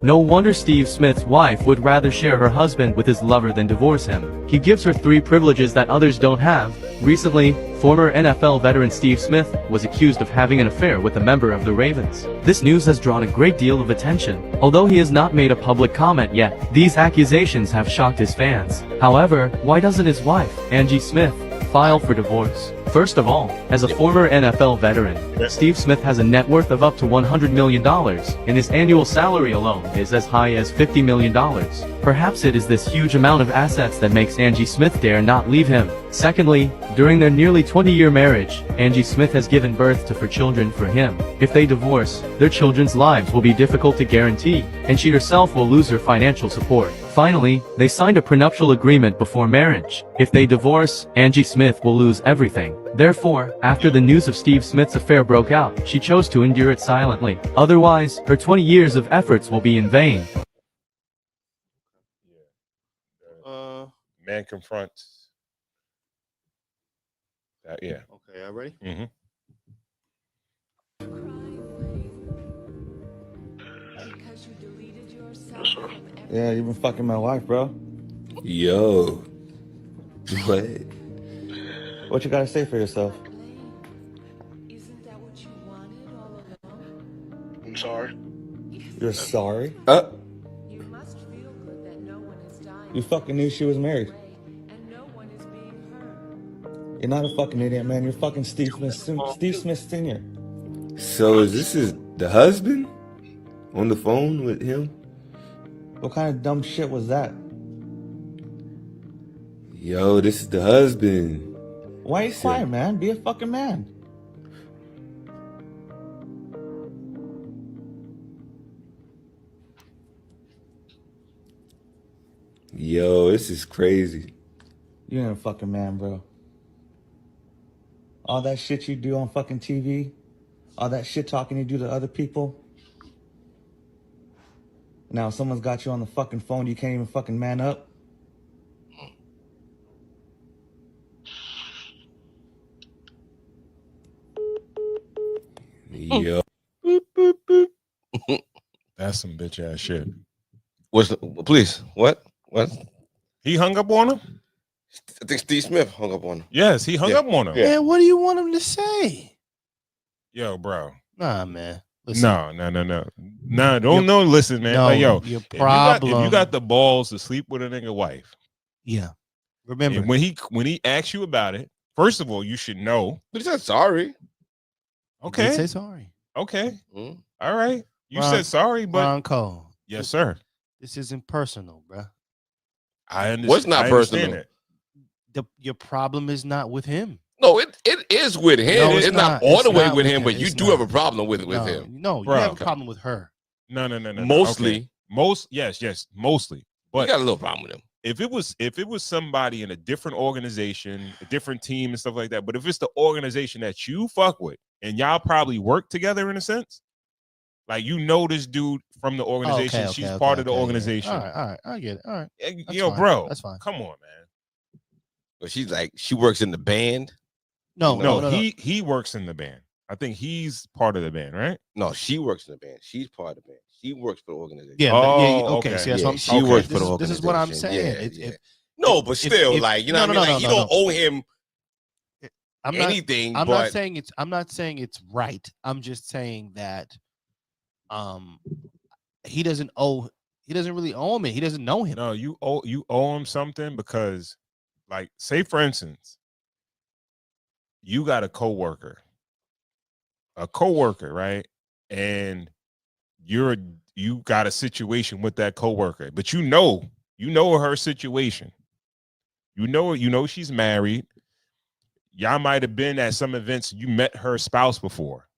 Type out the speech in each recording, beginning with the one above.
No wonder Steve Smith's wife would rather share her husband with his lover than divorce him. He gives her 3 privileges that others don't have. Recently, former NFL veteran Steve Smith was accused of having an affair with a member of the Ravens. This news has drawn a great deal of attention. Although he has not made a public comment yet, these accusations have shocked his fans. However, why doesn't his wife, Angie Smith, file for divorce? First of all, as a former NFL veteran, Steve Smith has a net worth of up to $100 million, and his annual salary alone is as high as $50 million. Perhaps it is this huge amount of assets that makes Angie Smith dare not leave him. Secondly, during their nearly 20-year marriage, Angie Smith has given birth to 4 children for him. If they divorce, their children's lives will be difficult to guarantee, and she herself will lose her financial support. Finally, they signed a prenuptial agreement before marriage. If they divorce, Angie Smith will lose everything. Therefore, after the news of Steve Smith's affair broke out, she chose to endure it silently. Otherwise, her 20 years of efforts will be in vain. Man confronts. Yeah. Okay, y'all ready? Mm-hmm. Yeah, you've been fucking my wife, bro. Yo. What? What you gotta say for yourself? I'm sorry. You're sorry? You fucking knew she was married. You're not a fucking idiot, man. You're fucking Steve Smith Sr. So is this the husband on the phone with him? What kind of dumb shit was that? Yo, this is the husband. Why are you quiet, man? Be a fucking man. Yo, this is crazy. You ain't a fucking man, bro. All that shit you do on fucking TV, all that shit talking you do to other people. Now someone's got you on the fucking phone, you can't even fucking man up. Yo. That's some bitch ass shit. Please, what? He hung up on him? I think Steve Smith hung up on him. Yes, he hung up on him. Yeah. Man, what do you want him to say? Yo, bro. Nah, man. Listen. No. Nah, don't listen, man. No, like, yo, your problem. If you got the balls to sleep with a nigga wife. Yeah. Remember. And when he asks you about it, first of all, you should know. But he said sorry. Okay. He did say sorry. Okay. Mm-hmm. All right. You Ron, said sorry, but Ron Cole. yes, sir. This isn't personal, bro. I understand. What's not personal? It. Your problem is not with him. No, it is with him. No, it's not all the way with him, but you do have a problem with no, him. No, Bro. you have a problem with her. No. Mostly. Okay. Yes, mostly. But You got a little problem with him. if it was somebody in a different organization, a different team and stuff like that, but if it's the organization that you fuck with and y'all probably work together in a sense, like this dude from the organization, she's part of the organization. Yeah. All right, I get it. All right. That's Yo, fine. bro, That's fine. Come on, man. But she's like, she works in the band. No. He works in the band. I think he's part of the band, right? No, she works in the band. She's part of the band. She works for the organization. Yeah. Okay. See, that's Yeah, what I'm she saying. works for the This organization. is what I'm saying. Yeah. No, but still, like, you know what I mean? Like, you don't owe him anything. I'm but not saying it's right. I'm just saying that he doesn't really owe him it. He doesn't know him. No, you owe him something because, like, say for instance, you got a coworker, right? And you got a situation with that coworker, but you know her situation. You know she's married. Y'all might have been at some events. You met her spouse before,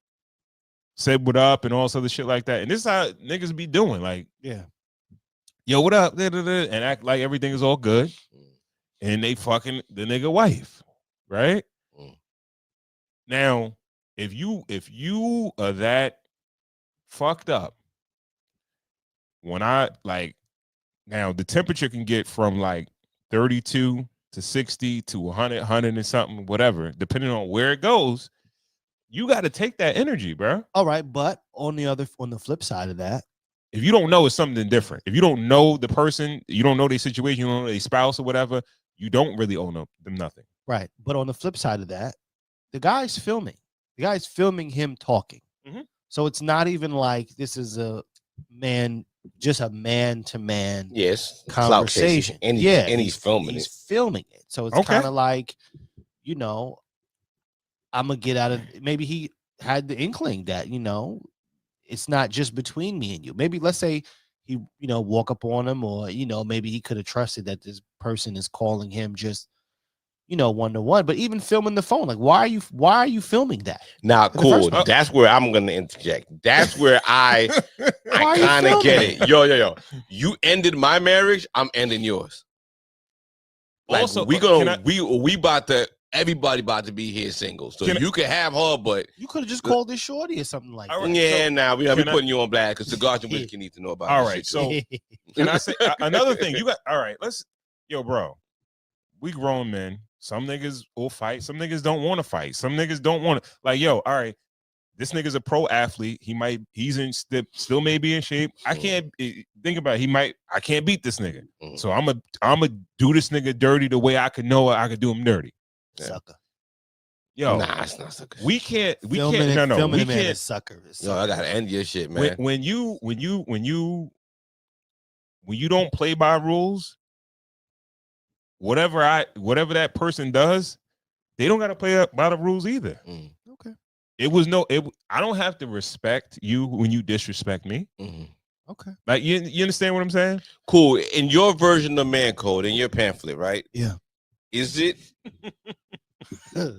said what up and all this other shit like that. And this is how niggas be doing. Like, Yeah. yo, what up? And act like everything is all good. And they fucking the nigga wife, right? Now, if you are that fucked up, now the temperature can get from like 32 to 60 to 100 and something, whatever, depending on where it goes. You got to take that energy, bro. All right, but on the flip side of that, If you don't know, it's something different. If you don't know the person, you don't know their situation, you don't know their spouse or whatever, you don't really owe them nothing. Right. But on the flip side of that, the guy's filming. The guy's filming him talking. So it's not even like this is just a man-to-man conversation. And he's filming He's filming it. So it's kind of like, I'm gonna get out of. Maybe he had the inkling that it's not just between me and you. Maybe let's say he walk up on him, or maybe he could have trusted that this person is calling him just one-to-one. But even filming the phone, like why are you filming that? Now, cool. That's where I'm gonna interject. That's where I kind of get it. Yo. You ended my marriage, I'm ending yours. Like, also, we about to. Everybody about to be here single, so you can have her, but you could have just called this shorty or something like that. Right, yeah, we putting you on blast because Cigars and Whiskey need to know about. All right, so can I say another thing? You got all right. Bro, we grown men. Some niggas will fight. Some niggas don't want to fight. Some niggas don't want to. All right, this nigga's a pro athlete. He's still may be in shape. I can't think about it. I can't beat this nigga. So I'm a do this nigga dirty the way I could know I could do him dirty. Sucker. Nah, it's not sucker. We can't. Filming him as sucker. Yo, I gotta end your shit, man. When you don't play by rules, whatever that person does, they don't gotta play by the rules either. Okay. I don't have to respect you when you disrespect me. Okay. Like you understand what I'm saying? Cool. In your version of man code, in your pamphlet, right? Yeah. Is it?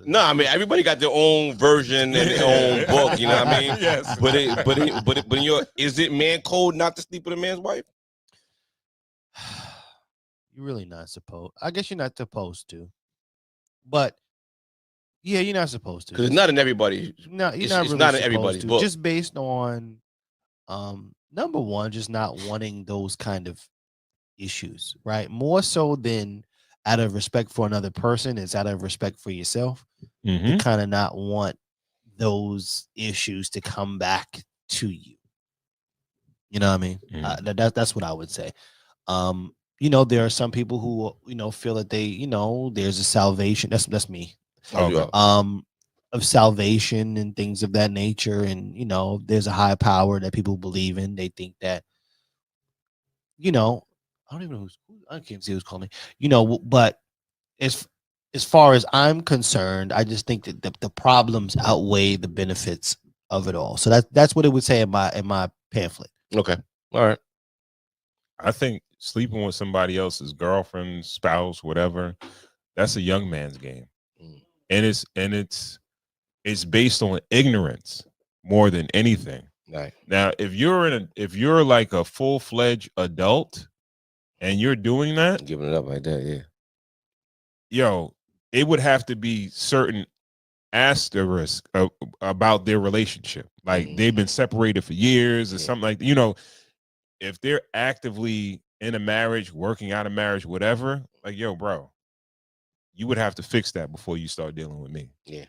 No, I mean everybody got their own version and their own book. You know what I mean? Yes. But in your, is it man code not to sleep with a man's wife? You're really not supposed. I guess you're not supposed to. But yeah, you're not supposed to. Because it's not in everybody. No, it's not in everybody's book. Just based on, number one, just not wanting those kind of issues, right? More so than out of respect for another person, it's out of respect for yourself. You kind of not want those issues to come back to you. You know what I mean? That's what I would say. There are some people who feel that they there's a salvation. That's me. Of salvation and things of that nature, and there's a higher power that people believe in. They think that I don't even know I can't see who's calling me. But as far as I'm concerned, I just think that the problems outweigh the benefits of it all. So that's what it would say in my pamphlet. Okay. All right. I think sleeping with somebody else's girlfriend, spouse, whatever, that's a young man's game. And it's based on ignorance more than anything. Right. Now, if you're like a full-fledged adult and you're doing that, giving it up like that, yeah. It would have to be certain asterisk about their relationship. Like they've been separated for years or something like if they're actively in a marriage, working out a marriage, whatever, like, bro, you would have to fix that before you start dealing with me. Yeah.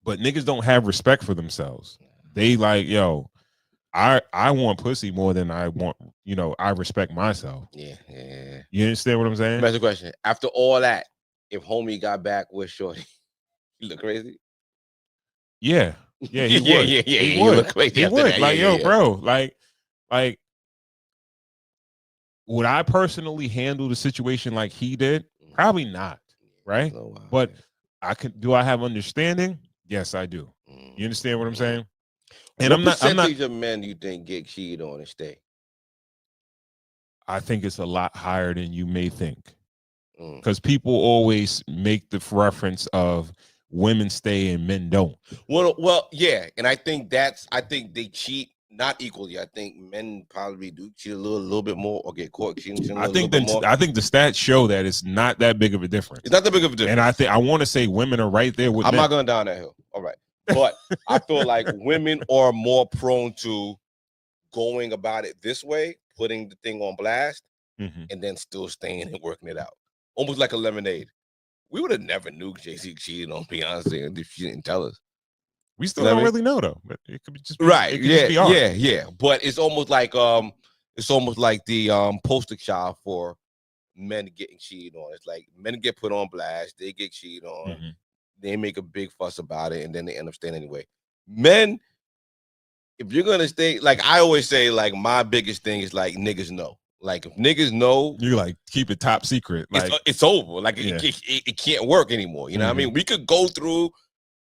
But niggas don't have respect for themselves. They like, I want pussy more than I want, I respect myself. Yeah. You understand what I'm saying? That's the question. After all that, if homie got back with shorty, you look crazy? Yeah, he would. Yeah. He would. Look crazy. He would. That. Like, bro, like, would I personally handle the situation like he did? Probably not, right? Oh, wow. But do I have understanding? Yes, I do. You understand what I'm saying? And what percentage of men do you think get cheated on and stay? I think it's a lot higher than you may think. Because people always make the reference of women stay and men don't. Well, yeah, and I think they cheat not equally. I think men probably do cheat a little bit more or get caught cheating. I think the stats show that it's not that big of a difference. It's not that big of a difference. And I want to say women are right there with I'm men. not going down that hill. All right. But I feel like women are more prone to going about it this way, putting the thing on blast, and then still staying and working it out. Almost like a lemonade. We would have never knew Jay-Z cheated on Beyonce if she didn't tell us. We still You know don't what I really know though. But it could be just be, Right. It could just be art. Yeah. But it's almost like the poster child for men getting cheated on. It's like men get put on blast, they get cheated on, Mhm. they make a big fuss about it, and then they end up staying anyway. Men, if you're gonna stay, like I always say, like my biggest thing is like niggas know. Like if niggas know, You like keep it top secret. Like it's over. Like Yeah. it can't work anymore. You know what I mean? We could go through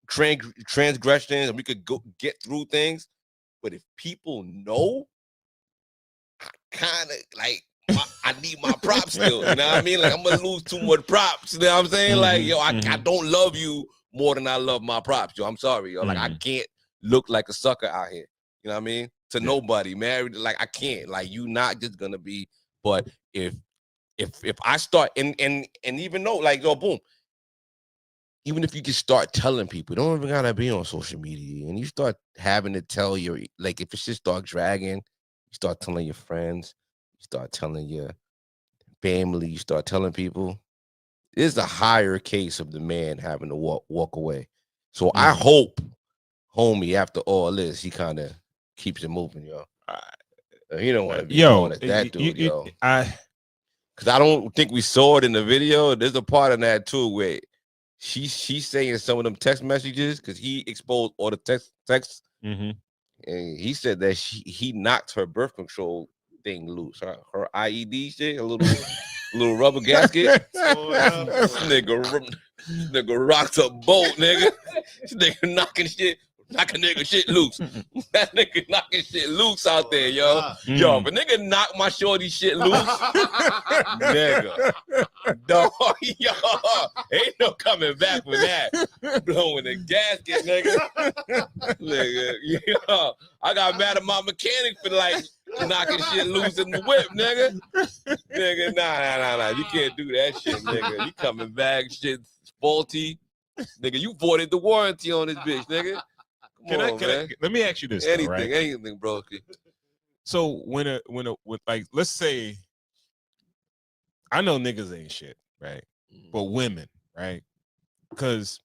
transgressions and we could get through things, but if people know, I kind of like I need my props still. You know what I mean? Like I'm gonna lose too much props. You know what I'm saying? Like yo, I don't love you more than I love my props. Yo, I'm sorry, yo. Like I can't look like a sucker out here. You know what I mean? To nobody, married. Like I can't. Like you not just gonna be. But if I start and even though like yo, boom. Even if you can start telling people, don't even gotta be on social media, and you start having to tell your like if it just start dragging, you start telling your friends, you start telling your family, you start telling people. It's a higher case of the man having to walk away. So I hope, homie, after all this, he kind of keeps it moving, yo. You don't want to be known as that dude, yo. Because I don't think we saw it in the video. There's a part of that too where she's saying some of them text messages because he exposed all the texts. And he said that he knocked her birth control thing loose. Her IED shit, a little rubber gasket. Nigga rocks a boat, nigga. This nigga knocking nigga shit loose. That nigga knocking shit loose out there, yo. Yo, if a nigga knock my shorty shit loose, nigga, dog, yo, ain't no coming back from that. Blowing the gasket, nigga. Yo, I got mad at my mechanic for like knocking shit loose in the whip, nigga. Nigga, nah. You can't do that shit, nigga. You coming back, shit's faulty. Nigga, you voided the warranty on this bitch, nigga. Let me ask you this. Anything, bro. So when like let's say I know niggas ain't shit, right? But women, right? Because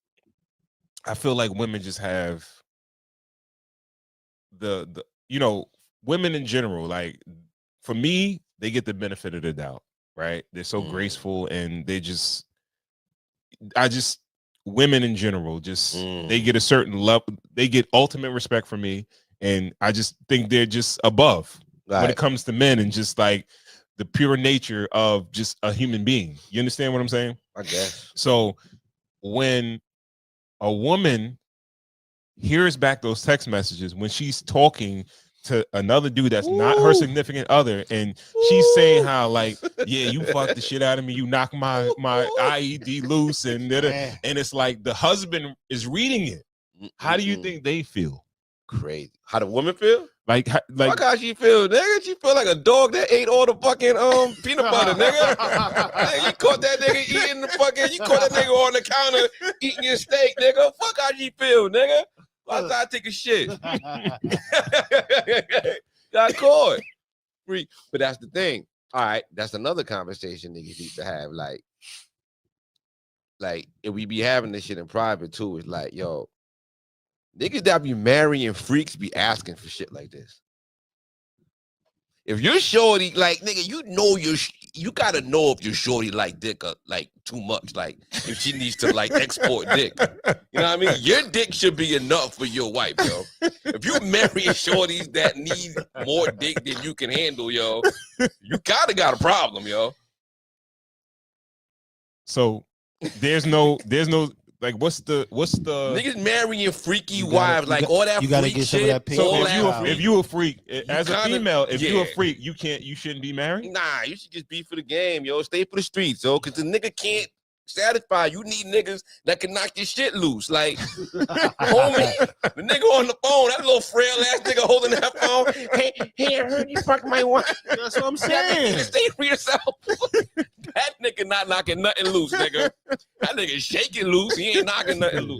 I feel like women just have the women in general, like for me, they get the benefit of the doubt, right? They're so graceful and women in general, just they get a certain love, they get ultimate respect from me, and I just think they're just above when it comes to men and just like the pure nature of just a human being. You understand what I'm saying? I guess. So when a woman hears back those text messages when she's talking to another dude that's not her significant other, and she's saying how like, yeah, you fucked the shit out of me, you knocked my IED loose, and it's like the husband is reading it. How do you think they feel? Crazy. How the woman feel? Like fuck how she feel, nigga. She feel like a dog that ate all the fucking peanut butter, nigga. Hey, you caught that nigga eating the fucking. You caught that nigga on the counter eating your steak, nigga. Fuck how she feel, nigga. I take a shit. Got caught. Free. But that's the thing. All right, that's another conversation niggas need to have. Like if we be having this shit in private too, it's like, yo, niggas that be marrying freaks be asking for shit like this. If you're shorty, like nigga, you gotta know if you're shorty like dick like too much. Like if she needs to like export dick. You know what I mean? Your dick should be enough for your wife, yo. If you marry shorties that need more dick than you can handle, yo, you got a problem, yo. So there's no like what's the niggas marrying freaky wives, like all that freak shit. So if you a freak, as a female, if you a freak, you shouldn't be married? Nah, you should just be for the game, yo. Stay for the streets, yo, because the nigga can't satisfy. You need niggas that can knock your shit loose. Like, homie, the nigga on the phone, that little frail ass nigga holding that phone. Hey, I heard you fuck my wife. That's what I'm saying. Stay for yourself. That nigga not knocking nothing loose, nigga. That nigga shaking loose. He ain't knocking nothing loose.